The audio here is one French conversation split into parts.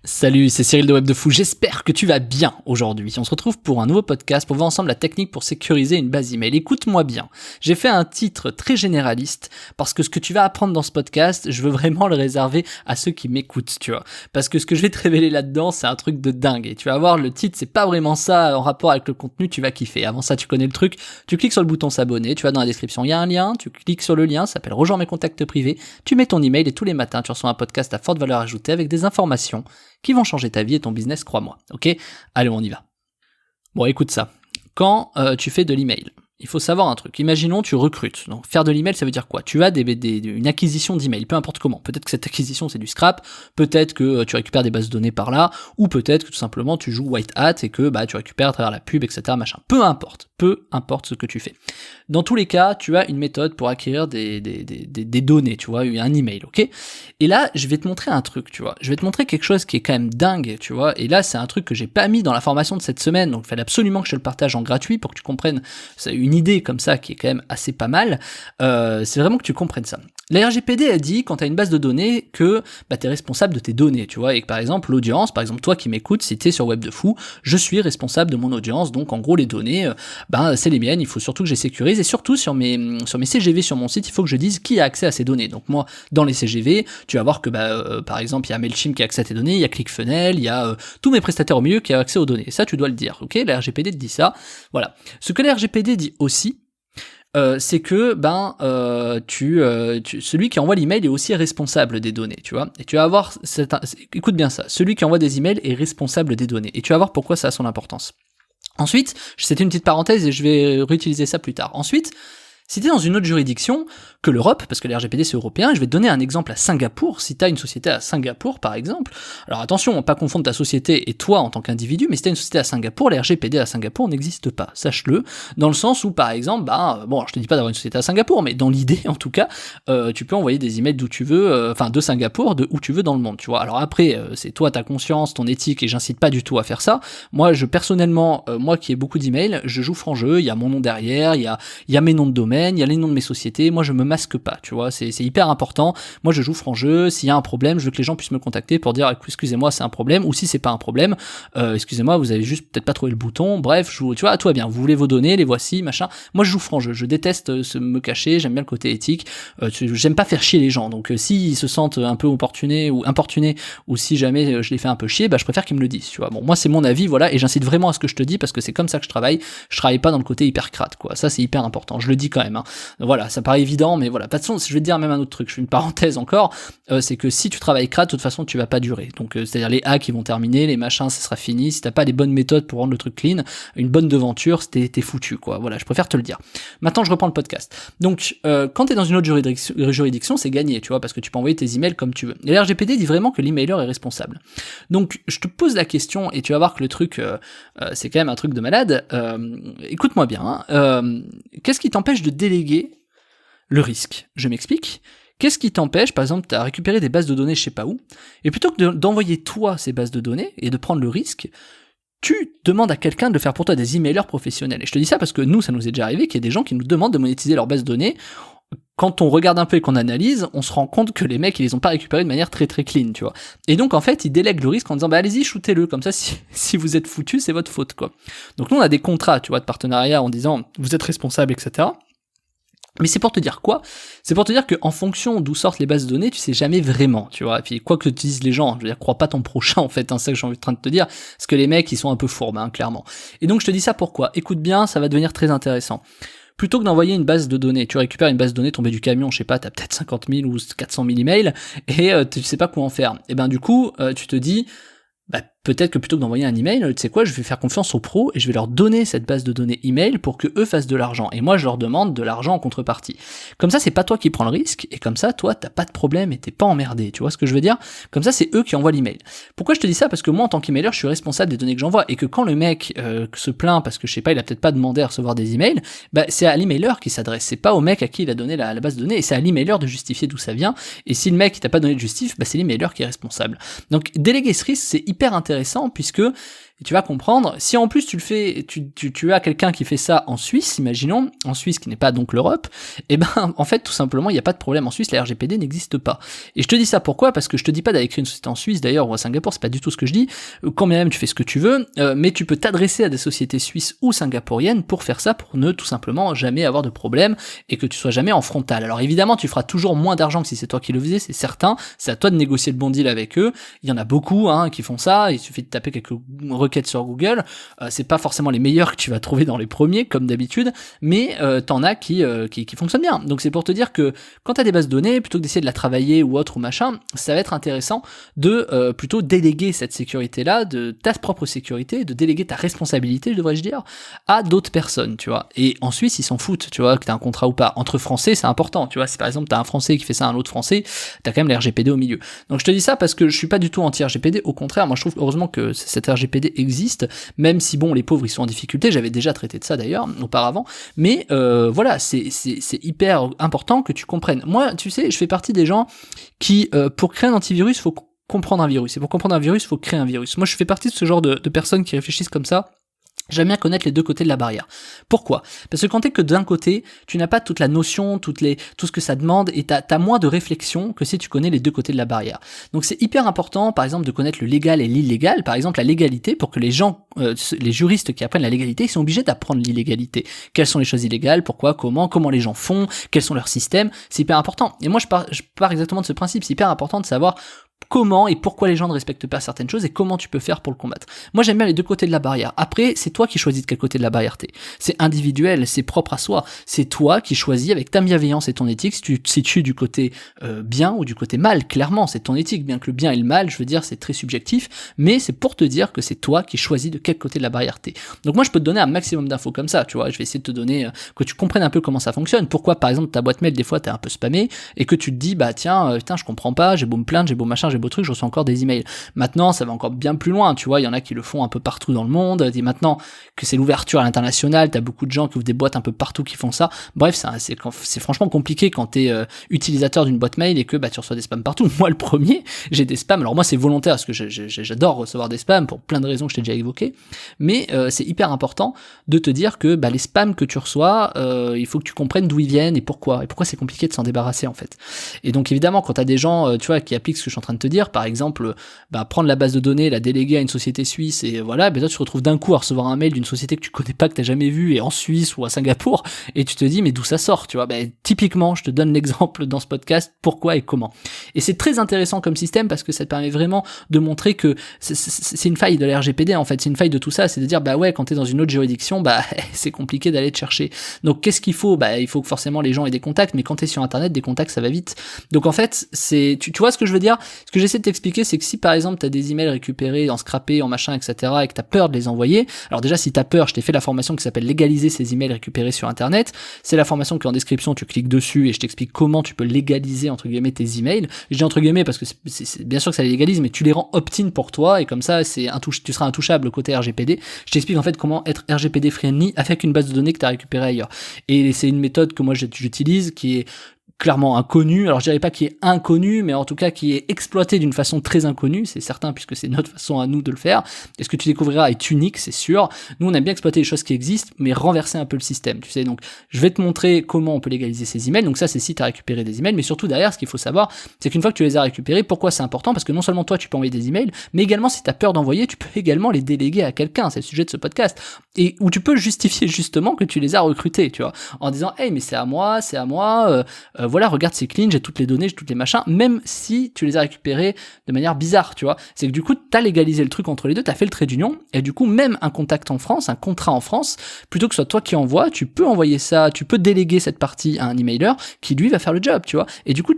Salut, c'est Cyril de Web de Fou, j'espère que tu vas bien aujourd'hui. On se retrouve pour un nouveau podcast pour voir ensemble la technique pour sécuriser une base email. Écoute-moi bien, j'ai fait un titre très généraliste parce que ce que tu vas apprendre dans ce podcast, je veux vraiment le réserver à ceux qui m'écoutent, tu vois. Parce que ce que je vais te révéler là-dedans, c'est un truc de dingue. Et tu vas voir, le titre, c'est pas vraiment ça en rapport avec le contenu, tu vas kiffer. Avant ça, tu connais le truc, tu cliques sur le bouton s'abonner, tu vas dans la description, il y a un lien, tu cliques sur le lien, ça s'appelle Rejoins mes contacts privés, tu mets ton email et tous les matins, tu reçois un podcast à forte valeur ajoutée avec des informations qui vont changer ta vie et ton business, crois-moi. Ok ? Allez, on y va. Bon, écoute ça. Quand tu fais de l'email, il faut savoir un truc. Imaginons, tu recrutes. Donc, faire de l'email, ça veut dire quoi ? Tu as une acquisition d'email, peu importe comment. Peut-être que cette acquisition, c'est du scrap. Peut-être que tu récupères des bases de données par là. Ou peut-être que tout simplement, tu joues white hat et que tu récupères à travers la pub, etc. Machin. Peu importe ce que tu fais. Dans tous les cas, tu as une méthode pour acquérir des données, tu vois, un email, ok ? Et là, je vais te montrer un truc, tu vois. Je vais te montrer quelque chose qui est quand même dingue, tu vois. Et là, c'est un truc que j'ai pas mis dans la formation de cette semaine, donc il fallait absolument que je te le partage en gratuit pour que tu comprennes une idée comme ça qui est quand même assez pas mal. C'est vraiment que tu comprennes ça. La RGPD a dit, quand tu as une base de données, que tu es responsable de tes données, tu vois, et que par exemple, l'audience, par exemple, toi qui m'écoutes, si tu es sur Web de Fou, je suis responsable de mon audience, donc en gros, les données, c'est les miennes, il faut surtout que je les sécurise, et surtout sur mes CGV sur mon site, il faut que je dise qui a accès à ces données. Donc moi, dans les CGV, tu vas voir que par exemple, il y a Mailchimp qui a accès à tes données, il y a ClickFunnels, il y a tous mes prestataires au milieu qui ont accès aux données. Et ça, tu dois le dire, ok ? La RGPD te dit ça. Voilà. Ce que la RGPD dit aussi, c'est que celui qui envoie l'email est aussi responsable des données, tu vois. Et tu vas voir, écoute bien ça, celui qui envoie des emails est responsable des données. Et tu vas voir pourquoi ça a son importance. Ensuite, c'était une petite parenthèse et je vais réutiliser ça plus tard. Ensuite, si tu es dans une autre juridiction que l'Europe, parce que le RGPD c'est européen, je vais te donner un exemple à Singapour, si tu as une société à Singapour par exemple, alors attention, pas confondre ta société et toi en tant qu'individu, mais si tu as une société à Singapour, le RGPD à Singapour n'existe pas, sache-le, dans le sens où par exemple, je te dis pas d'avoir une société à Singapour, mais dans l'idée en tout cas, tu peux envoyer des emails d'où tu veux, de Singapour, de où tu veux dans le monde, tu vois. Alors après, c'est toi, ta conscience, ton éthique, et j'incite pas du tout à faire ça. Moi, personnellement, moi qui ai beaucoup d'emails, je joue franc jeu, il y a mon nom derrière, il y a mes noms de domaine, il y a les noms de mes sociétés, moi je me masque pas, tu vois, c'est hyper important. Moi je joue franc jeu, s'il y a un problème, je veux que les gens puissent me contacter pour dire excusez-moi, c'est un problème, ou si c'est pas un problème, excusez-moi, vous avez juste peut-être pas trouvé le bouton, bref, tu vois, tout va bien, vous voulez vos données, les voici, machin. Moi je joue franc jeu, je déteste me cacher, j'aime bien le côté éthique, j'aime pas faire chier les gens, donc s'ils se sentent un peu importunés, ou si jamais je les fais un peu chier, je préfère qu'ils me le disent, tu vois. Bon, moi c'est mon avis, voilà, et j'incite vraiment à ce que je te dis parce que c'est comme ça que je travaille pas dans le côté hyper crade, quoi. Ça c'est hyper important, je le dis quand même, hein. Voilà, ça paraît évident, mais voilà. De toute façon, je vais te dire même un autre truc, je fais une parenthèse encore, c'est que si tu travailles crade, de toute façon, tu vas pas durer. Donc, c'est-à-dire les hacks, ils vont terminer, les machins, ça sera fini. Si t'as pas les bonnes méthodes pour rendre le truc clean, une bonne devanture, t'es foutu, quoi. Voilà, je préfère te le dire. Maintenant, je reprends le podcast. Donc, quand t'es dans une autre juridiction, c'est gagné, tu vois, parce que tu peux envoyer tes emails comme tu veux. Et la RGPD dit vraiment que l'emailer est responsable. Donc, je te pose la question, et tu vas voir que le truc, c'est quand même un truc de malade. Écoute-moi bien, qu'est-ce qui t'empêche de déléguer le risque? Je m'explique. Qu'est-ce qui t'empêche, par exemple, à récupérer des bases de données je sais pas où, et plutôt que d'envoyer toi ces bases de données et de prendre le risque, tu demandes à quelqu'un de le faire pour toi, des emailers professionnels. Et je te dis ça parce que nous, ça nous est déjà arrivé qu'il y a des gens qui nous demandent de monétiser leurs bases de données. Quand on regarde un peu et qu'on analyse, on se rend compte que les mecs, ils les ont pas récupérés de manière très très clean, tu vois. Et donc, en fait, ils délèguent le risque en disant, allez-y, shootez-le, comme ça, si vous êtes foutus, c'est votre faute, quoi. Donc nous, on a des contrats, tu vois, de partenariat en disant, vous êtes responsable, etc. Mais c'est pour te dire quoi ? C'est pour te dire qu'en fonction d'où sortent les bases de données, tu sais jamais vraiment, tu vois. Et puis quoi que te disent les gens, je veux dire, crois pas ton prochain en fait, c'est ça que j'ai envie de te dire, parce que les mecs ils sont un peu fourbes, clairement. Et donc je te dis ça pourquoi ? Écoute bien, ça va devenir très intéressant. Plutôt que d'envoyer une base de données, tu récupères une base de données tombée du camion, je sais pas, t'as peut-être 50 000 ou 400 000 emails, et tu sais pas quoi en faire. Et du coup, tu te dis, peut-être que plutôt que d'envoyer un email, tu sais quoi, je vais faire confiance aux pros et je vais leur donner cette base de données email pour que eux fassent de l'argent. Et moi, je leur demande de l'argent en contrepartie. Comme ça, c'est pas toi qui prends le risque et comme ça, toi, t'as pas de problème et t'es pas emmerdé. Tu vois ce que je veux dire ? Comme ça, c'est eux qui envoient l'email. Pourquoi je te dis ça ? Parce que moi, en tant qu'emailer, je suis responsable des données que j'envoie et que quand le mec se plaint parce que je sais pas, il a peut-être pas demandé à recevoir des emails, c'est à l'emailer qui s'adresse. C'est pas au mec à qui il a donné la base de données et c'est à l'emailer de justifier d'où ça vient. Et si le mec il t'a pas donné de justif, c'est l'emailer qui est responsable. Donc déléguer ce risque, c'est hyper intéressant intéressant puisque tu vas comprendre, si en plus tu le fais, tu as quelqu'un qui fait ça en Suisse, imaginons, en Suisse qui n'est pas donc l'Europe, et ben en fait tout simplement il n'y a pas de problème en Suisse, la RGPD n'existe pas. Et je te dis ça pourquoi ? Parce que je te dis pas d'aller créer une société en Suisse d'ailleurs ou à Singapour, c'est pas du tout ce que je dis, quand même tu fais ce que tu veux, mais tu peux t'adresser à des sociétés suisses ou singapouriennes pour faire ça, pour ne tout simplement jamais avoir de problème et que tu sois jamais en frontal. Alors évidemment tu feras toujours moins d'argent que si c'est toi qui le faisais, c'est certain, c'est à toi de négocier le bon deal avec eux, il y en a beaucoup qui font ça, il suffit de taper quelques requêtes sur Google, c'est pas forcément les meilleurs que tu vas trouver dans les premiers comme d'habitude, mais t'en as qui fonctionnent bien. Donc c'est pour te dire que quand t'as des bases de données, plutôt que d'essayer de la travailler ou autre ou machin, ça va être intéressant de plutôt déléguer cette sécurité-là, de ta propre sécurité, de déléguer ta responsabilité, devrais-je dire, à d'autres personnes, tu vois. Et en Suisse, ils s'en foutent, tu vois, que t'as un contrat ou pas. Entre Français, c'est important, tu vois. Si par exemple t'as un Français qui fait ça à un autre Français, t'as quand même les RGPD au milieu. Donc je te dis ça parce que je suis pas du tout anti-RGPD, au contraire, moi je trouve heureusement que cette RGPD existe, même si bon, les pauvres ils sont en difficulté, j'avais déjà traité de ça d'ailleurs, auparavant, mais voilà, c'est hyper important que tu comprennes. Moi, tu sais, je fais partie des gens qui, pour créer un antivirus, faut comprendre un virus, et pour comprendre un virus, faut créer un virus. Moi, je fais partie de ce genre de personnes qui réfléchissent comme ça. J'aime bien connaître les deux côtés de la barrière. Pourquoi ? Parce que quand t'es que d'un côté, tu n'as pas toute la notion, tout ce que ça demande, et t'as moins de réflexion que si tu connais les deux côtés de la barrière. Donc c'est hyper important, par exemple, de connaître le légal et l'illégal. Par exemple, la légalité, pour que les gens, les juristes qui apprennent la légalité, ils sont obligés d'apprendre l'illégalité. Quelles sont les choses illégales, pourquoi, comment les gens font, quels sont leurs systèmes, c'est hyper important. Et moi, je pars exactement de ce principe, c'est hyper important de savoir comment et pourquoi les gens ne respectent pas certaines choses et comment tu peux faire pour le combattre. Moi j'aime bien les deux côtés de la barrière. Après, c'est toi qui choisis de quel côté de la barrière t'es. C'est individuel, c'est propre à soi. C'est toi qui choisis avec ta bienveillance et ton éthique si tu te situes du côté bien ou du côté mal. Clairement, c'est ton éthique. Bien que le bien et le mal, je veux dire, c'est très subjectif, mais c'est pour te dire que c'est toi qui choisis de quel côté de la barrière t'es. Donc moi je peux te donner un maximum d'infos comme ça, tu vois. Je vais essayer de te donner, que tu comprennes un peu comment ça fonctionne. Pourquoi par exemple ta boîte mail des fois t'es un peu spammé et que tu te dis bah tiens, putain je comprends pas, j'ai beau me plaindre, j'ai beau machin, j'ai beau truc, je reçois encore des emails. Maintenant, ça va encore bien plus loin, tu vois, il y en a qui le font un peu partout dans le monde, et maintenant que c'est l'ouverture à l'international, t'as beaucoup de gens qui ouvrent des boîtes un peu partout qui font ça. Bref, c'est franchement compliqué quand t'es utilisateur d'une boîte mail et que bah tu reçois des spams partout. Moi, le premier, j'ai des spams. Alors moi, c'est volontaire parce que j'adore recevoir des spams pour plein de raisons que je t'ai déjà évoquées, mais c'est hyper important de te dire que bah les spams que tu reçois, il faut que tu comprennes d'où ils viennent et pourquoi c'est compliqué de s'en débarrasser en fait. Et donc évidemment, quand t'as des gens, tu vois, qui appliquent ce que je suis en train de te dire, par exemple, bah, prendre la base de données, la déléguer à une société suisse, et voilà, bah, toi tu te retrouves d'un coup à recevoir un mail d'une société que tu connais pas, que t'as jamais vue, et en Suisse ou à Singapour, et tu te dis mais d'où ça sort, tu vois. Bah, typiquement, je te donne l'exemple dans ce podcast, pourquoi et comment. Et c'est très intéressant comme système parce que ça te permet vraiment de montrer que c'est une faille de la RGPD en fait, c'est une faille de tout ça, c'est de dire bah ouais, quand t'es dans une autre juridiction, bah c'est compliqué d'aller te chercher. Donc qu'est-ce qu'il faut ? Bah il faut que forcément les gens aient des contacts, mais quand t'es sur internet, des contacts ça va vite. Donc en fait, tu vois ce que je veux dire ? Ce que j'essaie de t'expliquer, c'est que si par exemple t'as des emails récupérés, en scrappés, en machin, etc., et que t'as peur de les envoyer, alors déjà si t'as peur, je t'ai fait la formation qui s'appelle légaliser ces emails récupérés sur internet, c'est la formation qui est en description, tu cliques dessus et je t'explique comment tu peux légaliser entre guillemets tes emails. Je dis entre guillemets parce que c'est bien sûr que ça les légalise, mais tu les rends opt-in pour toi et comme ça tu seras intouchable côté RGPD. Je t'explique en fait comment être RGPD friendly avec une base de données que t'as récupérée ailleurs. Et c'est une méthode que moi j'utilise qui est clairement inconnu, alors je dirais pas qui est inconnu, mais en tout cas qui est exploité d'une façon très inconnue, c'est certain puisque c'est notre façon à nous de le faire, et ce que tu découvriras est unique, c'est sûr. Nous on aime bien exploiter les choses qui existent, mais renverser un peu le système, tu sais. Donc je vais te montrer comment on peut légaliser ces emails, donc ça c'est si tu as récupéré des emails, mais surtout derrière ce qu'il faut savoir, c'est qu'une fois que tu les as récupérés, pourquoi c'est important ? Parce que non seulement toi tu peux envoyer des emails, mais également si tu as peur d'envoyer, tu peux également les déléguer à quelqu'un, c'est le sujet de ce podcast, et où tu peux justifier justement que tu les as recrutés, tu vois, en disant hey mais c'est à moi, voilà, regarde c'est clean, j'ai toutes les données, j'ai toutes les machins, même si tu les as récupérés de manière bizarre, tu vois. C'est que du coup, t'as légalisé le truc entre les deux, t'as fait le trait d'union, et du coup, même un contact en France, un contrat en France, plutôt que ce soit toi qui envoie, tu peux envoyer ça, tu peux déléguer cette partie à un emailer qui lui va faire le job, tu vois. Et du coup,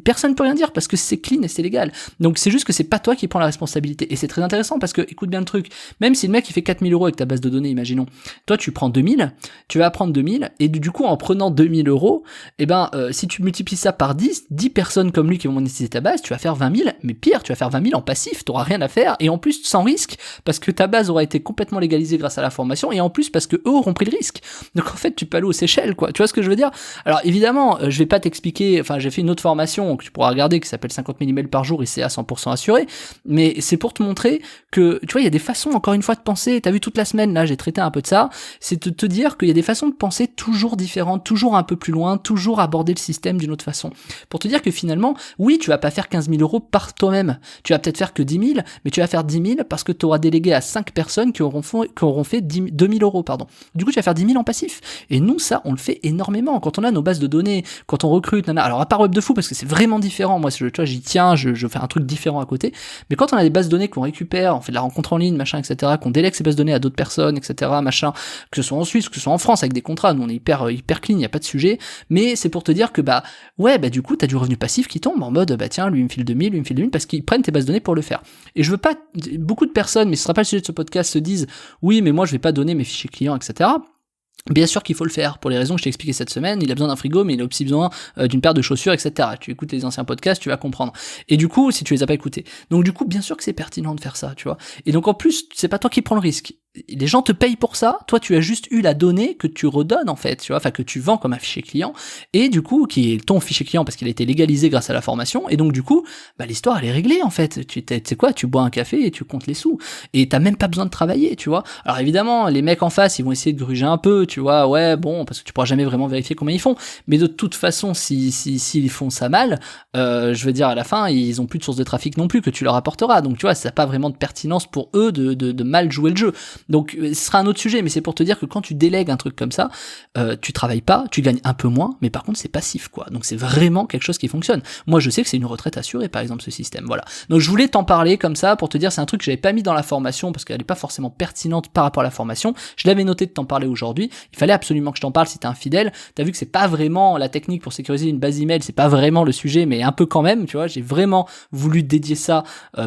personne peut rien dire parce que c'est clean et c'est légal. Donc c'est juste que c'est pas toi qui prends la responsabilité. Et c'est très intéressant parce que, écoute bien le truc, même si le mec il fait 4000 € avec ta base de données, imaginons, toi tu prends 2000, tu vas prendre 2000, et du coup en prenant 2000 €, eh ben, si si tu multiplies ça par 10 personnes comme lui qui vont monétiser ta base, tu vas faire 20 000, mais pire, tu vas faire 20 000 en passif, t'auras rien à faire, et en plus sans risque, parce que ta base aura été complètement légalisée grâce à la formation, et en plus parce que eux auront pris le risque. Donc en fait, tu peux aller aux Seychelles, quoi. Tu vois ce que je veux dire? Alors évidemment, je vais pas t'expliquer, enfin j'ai fait une autre formation que tu pourras regarder qui s'appelle 50 000 emails par jour et c'est à 100% assuré, mais c'est pour te montrer que, tu vois, il y a des façons, encore une fois, de penser, t'as vu toute la semaine, là, j'ai traité un peu de ça, c'est de te dire qu'il y a des façons de penser toujours différentes, toujours un peu plus loin, toujours aborder le système d'une autre façon. Pour te dire que finalement, oui, tu vas pas faire 15 000 euros par toi-même, tu vas peut-être faire que 10 000, mais tu vas faire 10 000 parce que tu auras délégué à 5 personnes qui auront fait 2 000 euros, pardon. Du coup, tu vas faire 10 000 en passif. Et nous, ça, on le fait énormément. Quand on a nos bases de données, quand on recrute, alors à part Web de Fou, parce que c'est vraiment différent, moi, tu vois, j'y tiens, je fais un truc différent à côté, mais quand on a des bases de données qu'on récupère, on fait de la rencontre en ligne, machin, etc., qu'on délègue ces bases de données à d'autres personnes, etc., machin, que ce soit en Suisse, que ce soit en France, avec des contrats, nous on est hyper clean, y a pas de sujet, mais c'est pour te dire que du coup, t'as du revenu passif qui tombe en mode, tiens, lui il me file 2000, lui il me file 2000, parce qu'ils prennent tes bases de données pour le faire. Et je veux pas, beaucoup de personnes, mais ce sera pas le sujet de ce podcast, se disent, oui, mais moi je vais pas donner mes fichiers clients, etc., bien sûr qu'il faut le faire, pour les raisons que je t'ai expliquées cette semaine, il a besoin d'un frigo, mais il a aussi besoin d'une paire de chaussures, etc. Tu écoutes les anciens podcasts, tu vas comprendre. Et du coup, si tu les as pas écoutés. Donc du coup, bien sûr que c'est pertinent de faire ça, tu vois. Et donc en plus, c'est pas toi qui prends le risque. Les gens te payent pour ça, toi tu as juste eu la donnée que tu redonnes en fait, tu vois, enfin que tu vends comme un fichier client, et du coup, qui est ton fichier client parce qu'il a été légalisé grâce à la formation, et donc du coup, l'histoire elle est réglée en fait. Tu sais quoi, tu bois un café et tu comptes les sous, et t'as même pas besoin de travailler, tu vois. Alors évidemment, les mecs en face, ils vont essayer de gruger un peu, tu vois, ouais, bon, parce que tu pourras jamais vraiment vérifier combien ils font, mais de toute façon, s'ils font ça mal, je veux dire, à la fin, ils ont plus de source de trafic non plus que tu leur apporteras, donc tu vois, ça n'a pas vraiment de pertinence pour eux de mal jouer le jeu. Donc ce sera un autre sujet, mais c'est pour te dire que quand tu délègues un truc comme ça, tu travailles pas, tu gagnes un peu moins, mais par contre c'est passif, quoi. Donc c'est vraiment quelque chose qui fonctionne. Moi je sais que c'est une retraite assurée, par exemple, ce système, voilà. Donc je voulais t'en parler comme ça pour te dire, c'est un truc que j'avais pas mis dans la formation parce qu'elle est pas forcément pertinente par rapport à la formation. Je l'avais noté de t'en parler aujourd'hui. Il fallait absolument que je t'en parle si t'es infidèle. T'as vu que c'est pas vraiment la technique pour sécuriser une base email, c'est pas vraiment le sujet, mais un peu quand même, tu vois. J'ai vraiment voulu dédier ça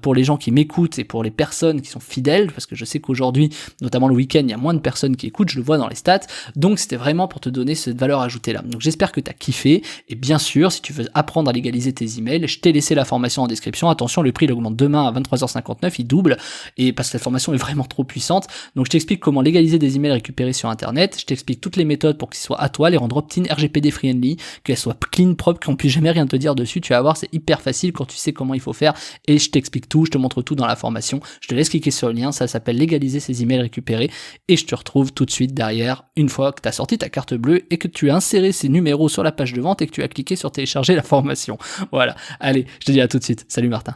pour les gens qui m'écoutent et pour les personnes qui sont fidèles, parce que je sais qu'aujourd'hui, notamment le week-end, il y a moins de personnes qui écoutent, je le vois dans les stats, donc c'était vraiment pour te donner cette valeur ajoutée là. Donc j'espère que t'as kiffé, et bien sûr, si tu veux apprendre à légaliser tes emails, je t'ai laissé la formation en description. Attention, le prix il augmente demain à 23h59, il double, et parce que cette formation est vraiment trop puissante. Donc je t'explique comment légaliser des emails récupérés sur internet, je t'explique toutes les méthodes pour qu'ils soient à toi, les rendre opt-in, RGPD friendly, qu'elles soient clean, propres, qu'on puisse jamais rien te dire dessus. Tu vas voir, c'est hyper facile quand tu sais comment il faut faire, et je t'explique tout, je te montre tout dans la formation. Je te laisse cliquer sur le lien, ça s'appelle légaliser ses emails récupérés, et je te retrouve tout de suite derrière, une fois que tu as sorti ta carte bleue et que tu as inséré ces numéros sur la page de vente et que tu as cliqué sur télécharger la formation. Voilà, allez, je te dis à tout de suite. Salut Martin.